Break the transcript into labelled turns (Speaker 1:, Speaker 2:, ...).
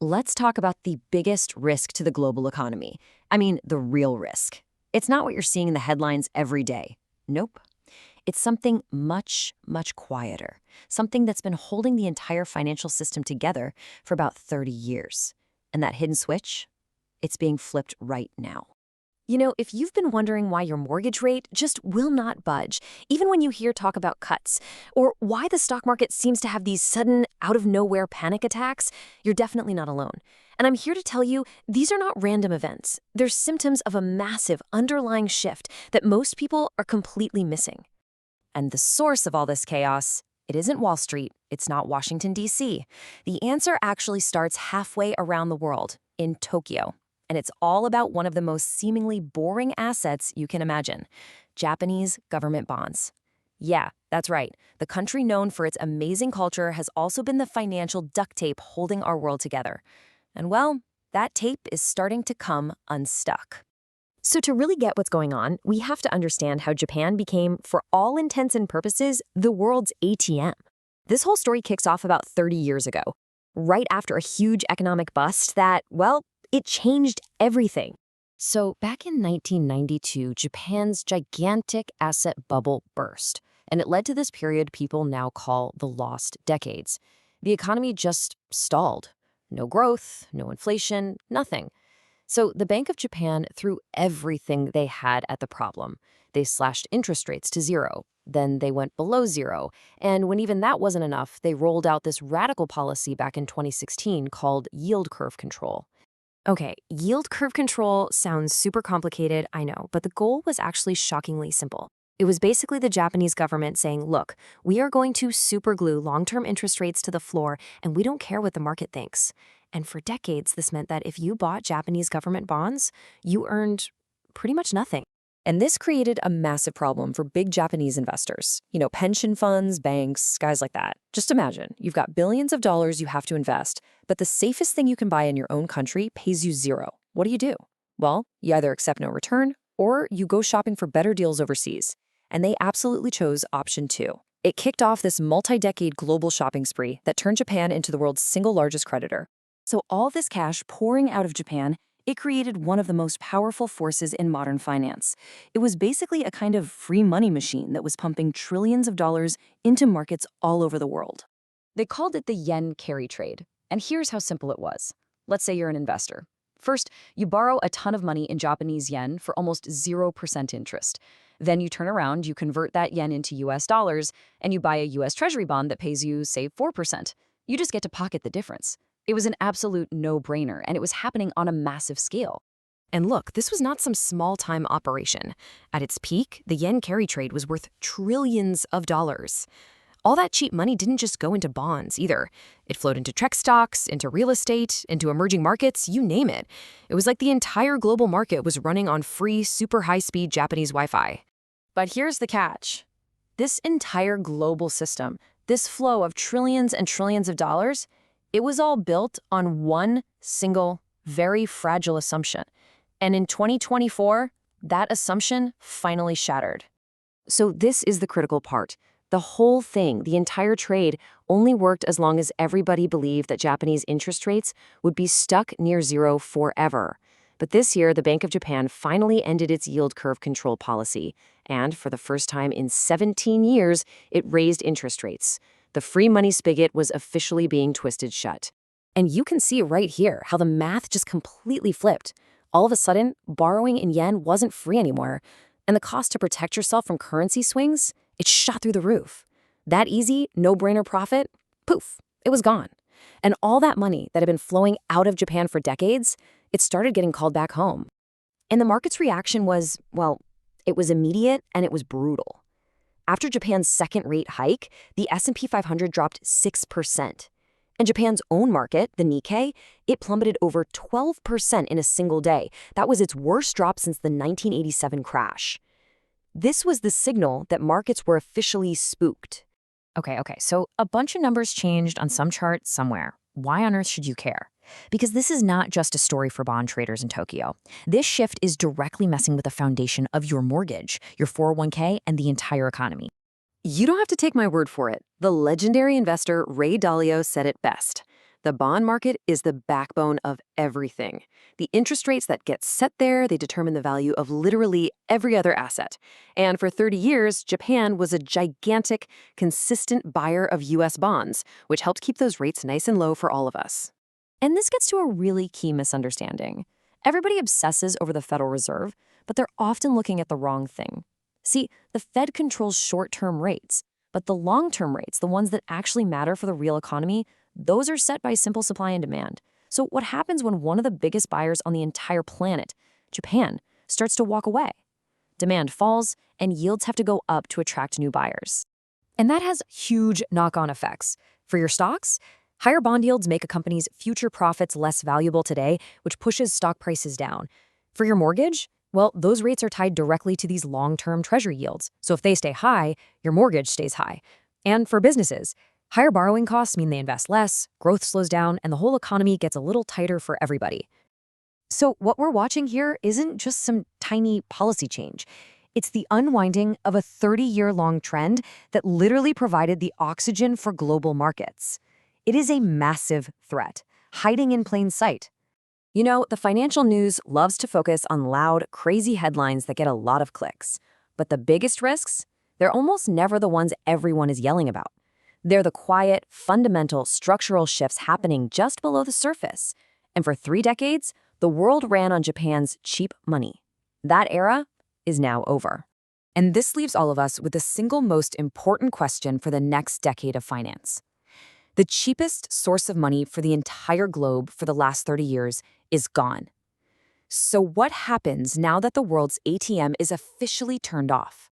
Speaker 1: Let's talk about the biggest risk to the global economy. I mean, the real risk. It's not what you're seeing in the headlines every day. Nope. It's something much, much quieter. Something that's been holding the entire financial system together for about 30 years. And that hidden switch? It's being flipped right now. If you've been wondering why your mortgage rate just will not budge, even when you hear talk about cuts, or why the stock market seems to have these sudden, out-of-nowhere panic attacks, you're definitely not alone. And I'm here to tell you, these are not random events. They're symptoms of a massive underlying shift that most people are completely missing. And the source of all this chaos, it isn't Wall Street, it's not Washington, D.C. The answer actually starts halfway around the world, in Tokyo. And it's all about one of the most seemingly boring assets you can imagine: Japanese government bonds. Yeah, that's right. The country known for its amazing culture has also been the financial duct tape holding our world together. And well, that tape is starting to come unstuck. So to really get what's going on, we have to understand how Japan became, for all intents and purposes, the world's ATM. This whole story kicks off about 30 years ago, right after a huge economic bust that, well, it changed everything. So back in 1992, Japan's gigantic asset bubble burst, and it led to this period people now call the lost decades. The economy just stalled. No growth, no inflation, nothing. So the Bank of Japan threw everything they had at the problem. They slashed interest rates to zero. Then they went below zero. And when even that wasn't enough, they rolled out this radical policy back in 2016 called yield curve control. Okay, yield curve control sounds super complicated, I know, but the goal was actually shockingly simple. It was basically the Japanese government saying, look, we are going to superglue long-term interest rates to the floor, and we don't care what the market thinks. And for decades, this meant that if you bought Japanese government bonds, you earned pretty much nothing. And this created a massive problem for big Japanese investors. Pension funds, banks, guys like that. Just imagine, you've got billions of dollars you have to invest, but the safest thing you can buy in your own country pays you zero. What do? Well, you either accept no return, or you go shopping for better deals overseas. And they absolutely chose option two. It kicked off this multi-decade global shopping spree that turned Japan into the world's single largest creditor. So all this cash pouring out of Japan, it created one of the most powerful forces in modern finance. It was basically a kind of free money machine that was pumping trillions of dollars into markets all over the world. They called it the yen carry trade. And here's how simple it was. Let's say you're an investor. First, you borrow a ton of money in Japanese yen for almost 0% interest. Then you turn around, you convert that yen into US dollars, and you buy a US Treasury bond that pays you, say, 4%. You just get to pocket the difference. It was an absolute no-brainer, and it was happening on a massive scale. And look, this was not some small-time operation. At its peak, the yen carry trade was worth trillions of dollars. All that cheap money didn't just go into bonds, either. It flowed into tech stocks, into real estate, into emerging markets, you name it. It was like the entire global market was running on free, super high-speed Japanese Wi-Fi. But here's the catch. This entire global system, this flow of trillions and trillions of dollars, it was all built on one single, very fragile assumption. And in 2024, that assumption finally shattered. So this is the critical part. The whole thing, the entire trade, only worked as long as everybody believed that Japanese interest rates would be stuck near zero forever. But this year, the Bank of Japan finally ended its yield curve control policy. And for the first time in 17 years, it raised interest rates. The free money spigot was officially being twisted shut. And you can see right here how the math just completely flipped. All of a sudden, borrowing in yen wasn't free anymore. And the cost to protect yourself from currency swings, it shot through the roof. That easy, no-brainer profit, poof, it was gone. And all that money that had been flowing out of Japan for decades, it started getting called back home. And the market's reaction was, well, it was immediate and it was brutal. After Japan's second rate hike, the S&P 500 dropped 6%. And Japan's own market, the Nikkei, it plummeted over 12% in a single day. That was its worst drop since the 1987 crash. This was the signal that markets were officially spooked. Okay, so a bunch of numbers changed on some chart somewhere. Why on earth should you care? Because this is not just a story for bond traders in Tokyo. This shift is directly messing with the foundation of your mortgage, your 401k, and the entire economy. You don't have to take my word for it. The legendary investor Ray Dalio said it best.
Speaker 2: The bond market is the backbone of everything. The interest rates that get set there, they determine the value of literally every other asset. And for 30 years, Japan was a gigantic, consistent buyer of US bonds, which helped keep those rates nice and low for all of us.
Speaker 1: And this gets to a really key misunderstanding. Everybody obsesses over the Federal Reserve, but they're often looking at the wrong thing. See, the Fed controls short-term rates, but the long-term rates, the ones that actually matter for the real economy, those are set by simple supply and demand. So what happens when one of the biggest buyers on the entire planet, Japan, starts to walk away? Demand falls, and yields have to go up to attract new buyers. And that has huge knock-on effects. For your stocks, higher bond yields make a company's future profits less valuable today, which pushes stock prices down. For your mortgage, well, those rates are tied directly to these long-term treasury yields. So if they stay high, your mortgage stays high. And for businesses, higher borrowing costs mean they invest less, growth slows down, and the whole economy gets a little tighter for everybody. So what we're watching here isn't just some tiny policy change. It's the unwinding of a 30-year-long trend that literally provided the oxygen for global markets. It is a massive threat, hiding in plain sight. You know, the financial news loves to focus on loud, crazy headlines that get a lot of clicks. But the biggest risks? They're almost never the ones everyone is yelling about. They're the quiet, fundamental, structural shifts happening just below the surface. And for 3 decades, the world ran on Japan's cheap money. That era is now over. And this leaves all of us with the single most important question for the next decade of finance. The cheapest source of money for the entire globe for the last 30 years is gone. So what happens now that the world's ATM is officially turned off?